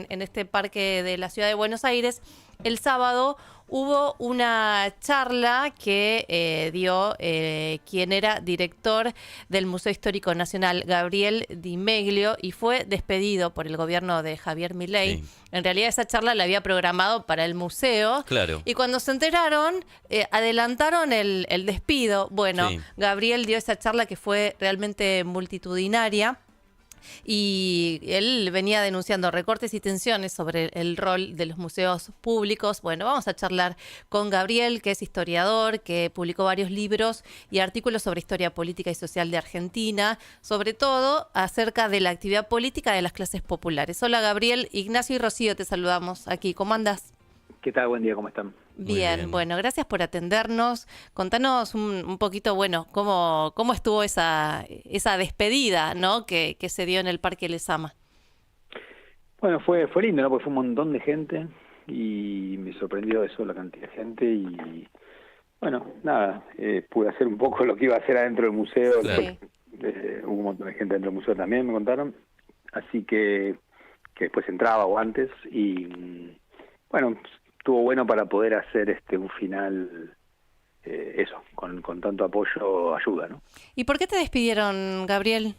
en este parque de la ciudad de Buenos Aires, el sábado hubo una charla que dio quien era director del Museo Histórico Nacional, Gabriel Di Meglio, y fue despedido por el gobierno de Javier Milei. Sí, En realidad esa charla la había programado para el museo claro, y cuando se enteraron, adelantaron el despido. Bueno, sí. Gabriel dio esa charla que fue realmente multitudinaria. Y él venía denunciando recortes y tensiones sobre el rol de los museos públicos. Bueno, vamos a charlar con Gabriel, que es historiador, que publicó varios libros y artículos sobre historia política y social de Argentina, sobre todo acerca de la actividad política de las clases populares. Hola Gabriel, Ignacio y Rocío te saludamos aquí. ¿Cómo andás? ¿Qué tal? Buen día, ¿cómo están? Muy Bien, bien. bueno, gracias por atendernos. Contanos un poquito, bueno, cómo estuvo esa despedida, ¿no? Que se dio en el Parque Lezama. Bueno, fue lindo, ¿no? Porque fue un montón de gente y me sorprendió eso, la cantidad de gente y bueno, nada, pude hacer un poco lo que iba a hacer adentro del museo. Claro. Sí. Hubo un montón de gente dentro del museo también, me contaron, así que después entraba o antes y bueno, estuvo bueno para poder hacer un final, eso, con tanto apoyo, ayuda, ¿no? ¿Y por qué te despidieron, Gabriel?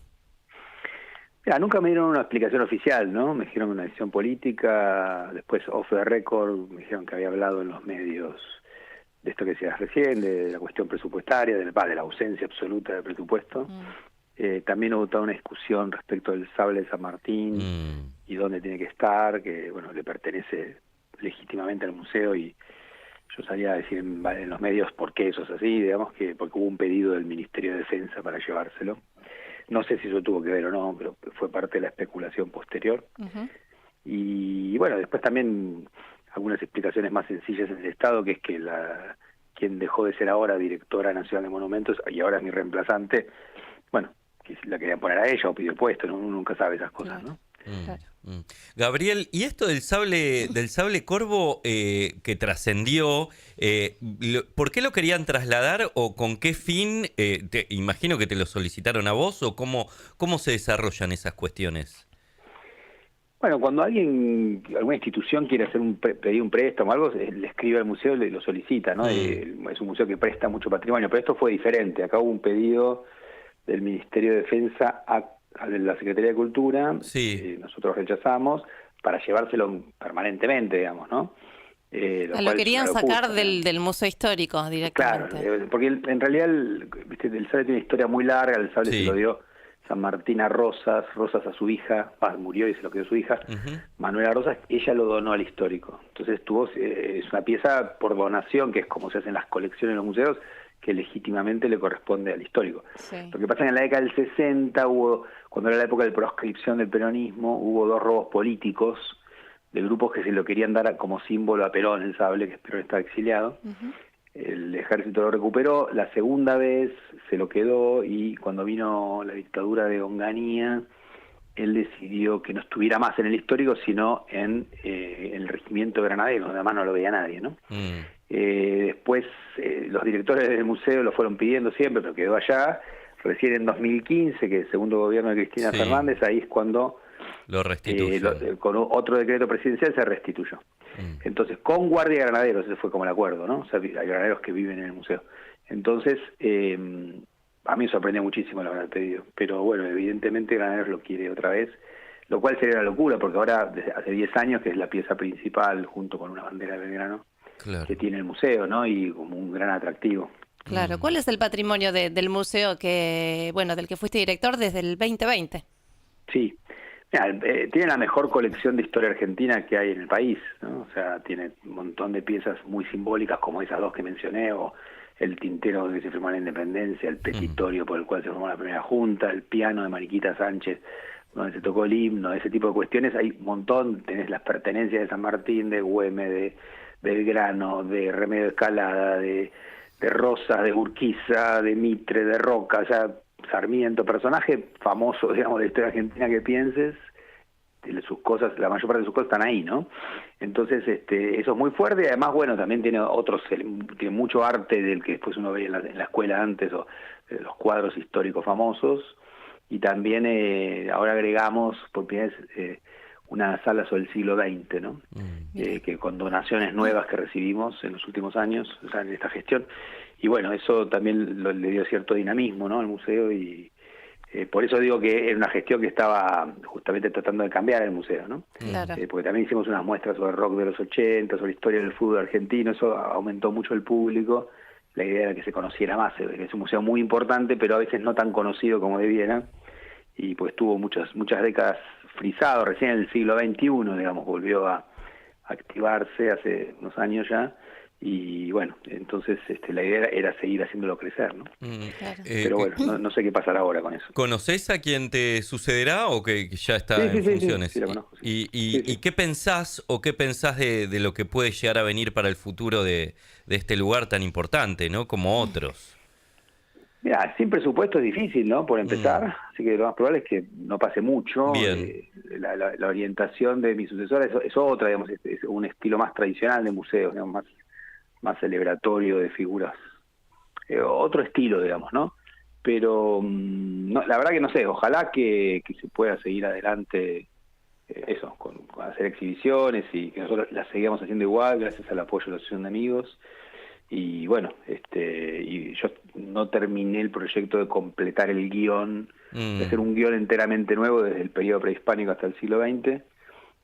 Mira, nunca me dieron una explicación oficial, ¿no? Me dijeron una decisión política, después off the record me dijeron que había hablado en los medios de esto que decías recién, de la cuestión presupuestaria, de la ausencia absoluta de presupuesto. También hubo toda una discusión respecto del sable de San Martín y dónde tiene que estar, que bueno, le pertenece legítimamente al museo y yo salía a decir en los medios por qué eso es así, digamos que porque hubo un pedido del Ministerio de Defensa para llevárselo. No sé si eso tuvo que ver o no, pero fue parte de la especulación posterior. Uh-huh. Y bueno, después también algunas explicaciones más sencillas en el Estado, que es que quien dejó de ser ahora directora nacional de monumentos y ahora es mi reemplazante, bueno, que si la querían poner a ella o pidió puesto, ¿no? Uno nunca sabe esas cosas, Claro. ¿no? Claro. Gabriel, ¿y esto del sable corvo que trascendió, por qué lo querían trasladar o con qué fin? Imagino que te lo solicitaron a vos o cómo se desarrollan esas cuestiones. Bueno, cuando alguna institución quiere hacer pedir un préstamo o algo, le escribe al museo y lo solicita, ¿no? Es un museo que presta mucho patrimonio, pero esto fue diferente. Acá hubo un pedido del Ministerio de Defensa a la Secretaría de Cultura, Sí. nosotros rechazamos, para llevárselo permanentemente, digamos, ¿no? Lo querían sacar del Museo Histórico directamente. Claro, porque en realidad ¿viste? El sable tiene una historia muy larga, el sable Sí. se lo dio San Martín a Rosas a su hija, murió y se lo quedó su hija, Manuela Rosas, ella lo donó al histórico. Entonces es una pieza por donación, que es como se hacen las colecciones en los museos, que legítimamente le corresponde al histórico. Sí. Lo que pasa es que en la década del 60 cuando era la época de proscripción del peronismo, hubo 2 robos políticos de grupos que se lo querían dar como símbolo a Perón, el sable, que Perón estaba exiliado. Uh-huh. El ejército lo recuperó, la segunda vez se lo quedó y cuando vino la dictadura de Onganía, él decidió que no estuviera más en el histórico, sino en el regimiento de granaderos, donde además no lo veía nadie, ¿no? Después los directores del museo lo fueron pidiendo siempre, pero quedó allá. Recién en 2015, que el segundo gobierno de Cristina Sí. Fernández, ahí es cuando Lo restituyen. con otro decreto presidencial se restituyó. Entonces, con guardia de granaderos, ese fue como el acuerdo, ¿no? O sea, hay granaderos que viven en el museo. Entonces, a mí me sorprendió muchísimo la verdad el pedido, pero bueno, evidentemente Granaderos lo quiere otra vez, lo cual sería una locura, porque ahora, desde hace 10 años, que es la pieza principal, junto con una bandera de Belgrano, Claro. que tiene el museo, ¿no? Y como un gran atractivo. Claro. ¿Cuál es el patrimonio del museo del que fuiste director desde el 2020? Sí. Mira, tiene la mejor colección de historia argentina que hay en el país, ¿no? O sea, tiene un montón de piezas muy simbólicas, como esas 2 que mencioné, o el tintero donde se firmó la independencia, el petitorio por el cual se formó la primera junta, el piano de Mariquita Sánchez, donde se tocó el himno, ese tipo de cuestiones. Hay un montón, tenés las pertenencias de San Martín, de Güemes, de Belgrano, de Remedio Escalada, de Rosas, de Urquiza, de Mitre, de Roca, o sea, Sarmiento, personaje famoso, digamos, de la historia argentina que pienses, sus cosas, la mayor parte de sus cosas están ahí, ¿no? Entonces, eso es muy fuerte y además, bueno, también tiene tiene mucho arte del que después uno veía en la escuela antes, o los cuadros históricos famosos, y también ahora agregamos por primera vez una sala sobre el siglo XX, ¿no? Que con donaciones nuevas que recibimos en los últimos años, o sea, en esta gestión. Y bueno, eso también le dio cierto dinamismo, ¿no?, al museo, y por eso digo que era una gestión que estaba justamente tratando de cambiar el museo, ¿no? Claro. Porque también hicimos unas muestras sobre rock de los 80, sobre historia del fútbol argentino, eso aumentó mucho el público. La idea era que se conociera más, es un museo muy importante, pero a veces no tan conocido como debiera, y pues tuvo muchas décadas frisado, recién en el siglo XXI, digamos, volvió a activarse hace unos años ya, y bueno, entonces la idea era seguir haciéndolo crecer, ¿no? Claro. Pero bueno, no sé qué pasará ahora con eso. ¿Conoces a quien te sucederá o que ya está en Sí, funciones? sí, la conozco. Sí. ¿Y qué pensás o qué pensás de lo que puede llegar a venir para el futuro de este lugar tan importante, ¿no? Como otros. Mira, sin presupuesto es difícil, ¿no?, por empezar, así que lo más probable es que no pase mucho. Bien. La orientación de mi sucesora es otra, digamos, es un estilo más tradicional de museos, digamos, más celebratorio de figuras, otro estilo, digamos, ¿no? Pero no, la verdad que no sé, ojalá que se pueda seguir adelante, eso, con hacer exhibiciones, y que nosotros las seguimos haciendo igual, gracias al apoyo de la Asociación de Amigos. Y bueno, y yo no terminé el proyecto de completar el guión, de hacer un guión enteramente nuevo desde el periodo prehispánico hasta el siglo XX,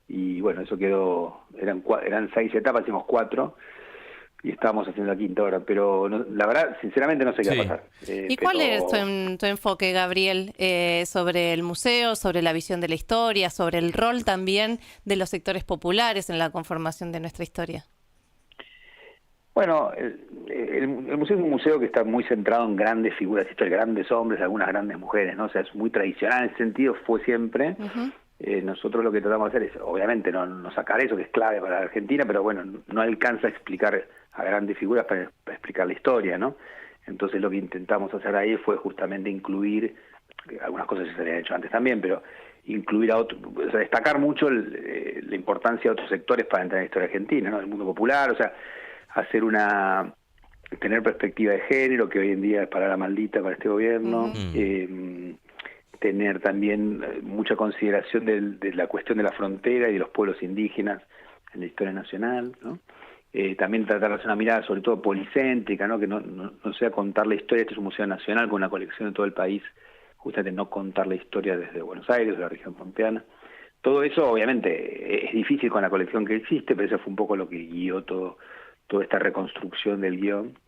y bueno, eso quedó, eran 6 etapas, hicimos 4, y estábamos haciendo la quinta ahora, pero no, la verdad, sinceramente no sé qué va a pasar. ¿Y cuál es tu enfoque, Gabriel, sobre el museo, sobre la visión de la historia, sobre el rol también de los sectores populares en la conformación de nuestra historia? Bueno, el museo es un museo que está muy centrado en grandes figuras históricas, grandes hombres, algunas grandes mujeres, ¿no? O sea, es muy tradicional en ese sentido, fue siempre. Nosotros lo que tratamos de hacer es, obviamente, no sacar eso, que es clave para la Argentina, pero bueno, no alcanza a explicar a grandes figuras para explicar la historia, ¿no? Entonces lo que intentamos hacer ahí fue justamente incluir, algunas cosas ya se habían hecho antes también, pero incluir a otros, o sea, destacar mucho la importancia de otros sectores para entrar en la historia argentina, ¿no? El mundo popular, o sea, tener perspectiva de género, que hoy en día es palabra maldita para este gobierno, tener también mucha consideración de la cuestión de la frontera y de los pueblos indígenas en la historia nacional, ¿no? También tratar de hacer una mirada sobre todo policéntrica, ¿no? Que no sea contar la historia. Este es un museo nacional con una colección de todo el país, justamente no contar la historia desde Buenos Aires, de la región pampeana. Todo eso obviamente es difícil con la colección que existe, pero eso fue un poco lo que guió toda esta reconstrucción del guión,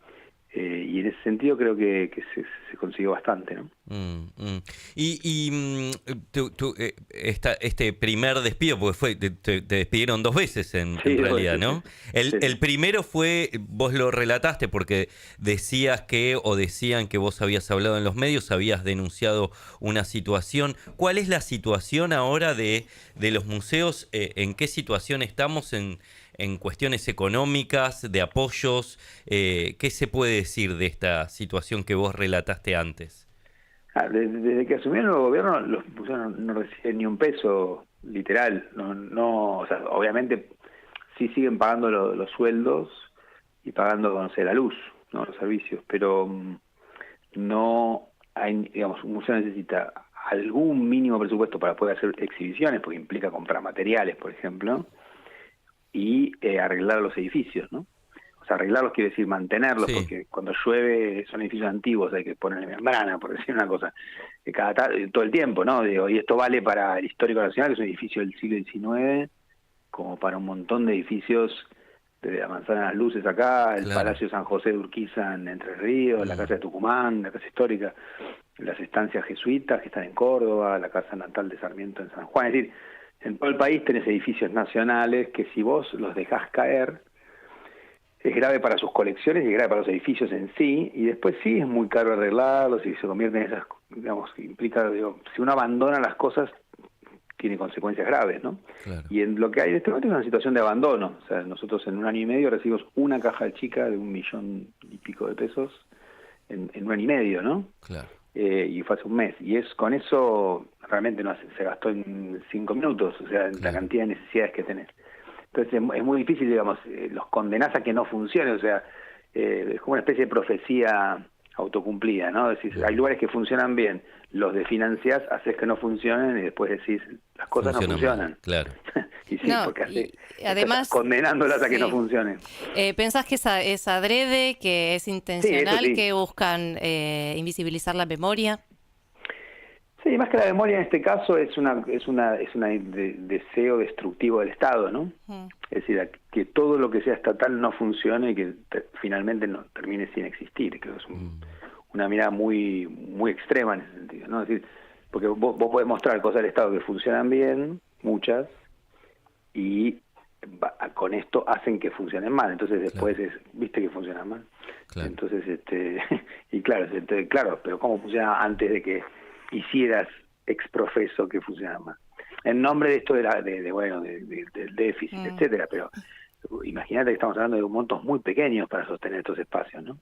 y en ese sentido creo que se consiguió bastante, ¿no? Este primer despido, porque te despidieron 2 veces en realidad, ¿no? El primero fue, vos lo relataste porque decían que vos habías hablado en los medios, habías denunciado una situación. ¿Cuál es la situación ahora de los museos? ¿En qué situación estamos en cuestiones económicas, de apoyos? ¿Qué se puede decir de esta situación que vos relataste antes? Desde que asumieron el gobierno, los museos no reciben ni un peso, literal. O sea, obviamente sí siguen pagando los sueldos y pagando, no sé, la luz, ¿no?, los servicios, pero no hay, digamos, un museo necesita algún mínimo presupuesto para poder hacer exhibiciones, porque implica comprar materiales, por ejemplo, y arreglar los edificios, ¿no? O sea, arreglarlos quiere decir mantenerlos, porque cuando llueve son edificios antiguos, hay que ponerle membrana, por decir una cosa, todo el tiempo, ¿no? Digo, y esto vale para el Histórico Nacional, que es un edificio del siglo XIX, como para un montón de edificios, desde la Manzana de las Luces acá, el Palacio San José de Urquiza en Entre Ríos, la Casa de Tucumán, la Casa Histórica, las estancias jesuitas que están en Córdoba, la Casa Natal de Sarmiento en San Juan. Es decir, en todo el país tenés edificios nacionales que si vos los dejás caer, es grave para sus colecciones y es grave para los edificios en sí, y después sí es muy caro arreglarlos y se convierten en esas, digamos, implica, si uno abandona las cosas, tiene consecuencias graves, ¿no? Claro. Y en lo que hay en este momento es una situación de abandono. O sea, nosotros en 1 año y medio recibimos una caja chica de 1 millón y pico de pesos en 1 año y medio, ¿no? Claro. Y fue hace un mes. Y con eso realmente se gastó en 5 minutos, o sea, en la cantidad de necesidades que tenés. Entonces es muy difícil, digamos, los condenás a que no funcione, o sea, es como una especie de profecía autocumplida, ¿no? Es decir, hay lugares que funcionan bien, los desfinanciás, haces que no funcionen y después decís, las cosas no funcionan. Mal, claro. Y sí, No, porque además, estás condenándolas a que sí. no funcionen. ¿Pensás que es adrede, que es intencional, sí. que buscan invisibilizar la memoria? Sí, más que la memoria en este caso es una deseo destructivo del Estado, ¿no? Es decir, que todo lo que sea estatal no funcione y que finalmente no termine sin existir. Creo que es una mirada muy muy extrema en ese sentido, ¿no? Es decir, porque vos podés mostrar cosas del Estado que funcionan bien, muchas, y con esto hacen que funcionen mal. Entonces después viste que funcionan mal. Claro. Entonces y claro, pero ¿cómo funciona antes de que hicieras exprofeso que funcionara mal? En nombre de esto del déficit, etcétera, pero imagínate que estamos hablando de montos muy pequeños para sostener estos espacios, ¿no?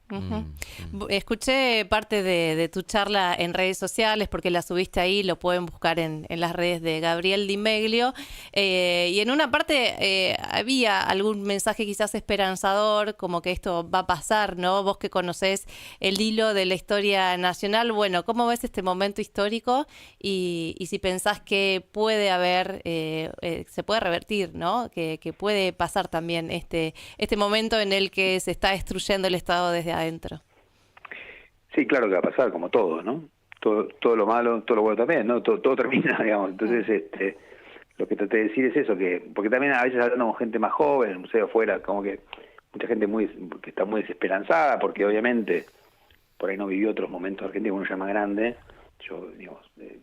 Escuché parte de tu charla en redes sociales, porque la subiste ahí, lo pueden buscar en las redes de Gabriel Di Meglio, y en una parte había algún mensaje quizás esperanzador, como que esto va a pasar, ¿no? Vos que conocés el hilo de la historia nacional, bueno, ¿cómo ves este momento histórico? Y si pensás que puede haber, se puede revertir, ¿no? Que puede pasar también este momento en el que se está destruyendo el Estado desde adentro. Sí, claro que va a pasar, como todo, ¿no? Todo lo malo, todo lo bueno también, ¿no? Todo termina, digamos. Entonces, lo que traté de decir es eso, que porque también a veces hablando con gente más joven, en el museo afuera, como que mucha gente que está muy desesperanzada, porque obviamente por ahí no vivió otros momentos argentinos, uno ya más grande. Yo, digamos,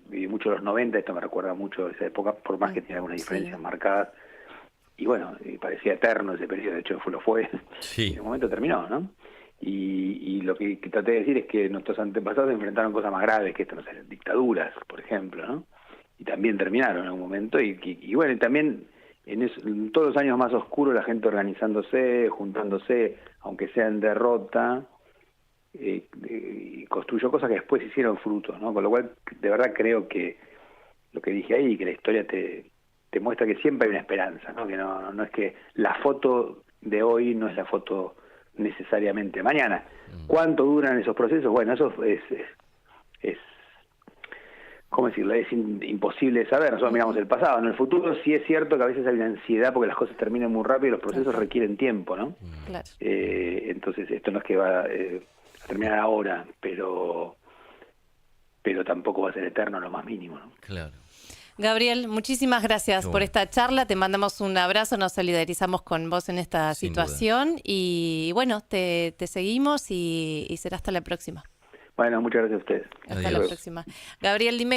viví mucho los 90, esto me recuerda mucho a esa época, por más que tiene algunas diferencias marcadas. Y bueno, parecía eterno ese periodo, de hecho lo fue. Sí. En un momento terminó, ¿no? Y lo que traté de decir es que nuestros antepasados enfrentaron cosas más graves que esto, no sé, dictaduras, por ejemplo, ¿no? Y también terminaron en algún momento. Y bueno, y también en todos los años más oscuros la gente organizándose, juntándose, aunque sea en derrota, y construyó cosas que después hicieron frutos, ¿no? Con lo cual, de verdad creo que lo que dije ahí, que la historia te muestra que siempre hay una esperanza, ¿no? Que no es que la foto de hoy no es la foto necesariamente mañana. ¿Cuánto duran esos procesos? Bueno, eso es ¿cómo decirlo? Es imposible de saber. Nosotros miramos el pasado. En el futuro sí es cierto que a veces hay una ansiedad porque las cosas terminan muy rápido y los procesos requieren tiempo, ¿no? Claro. Entonces esto no es que va a terminar ahora, pero tampoco va a ser eterno lo más mínimo, ¿no? Claro. Gabriel, muchísimas gracias por esta charla, te mandamos un abrazo, nos solidarizamos con vos en esta situación y bueno, te seguimos y será hasta la próxima. Bueno, muchas gracias a ustedes. Hasta la próxima. Gabriel Di Meglio.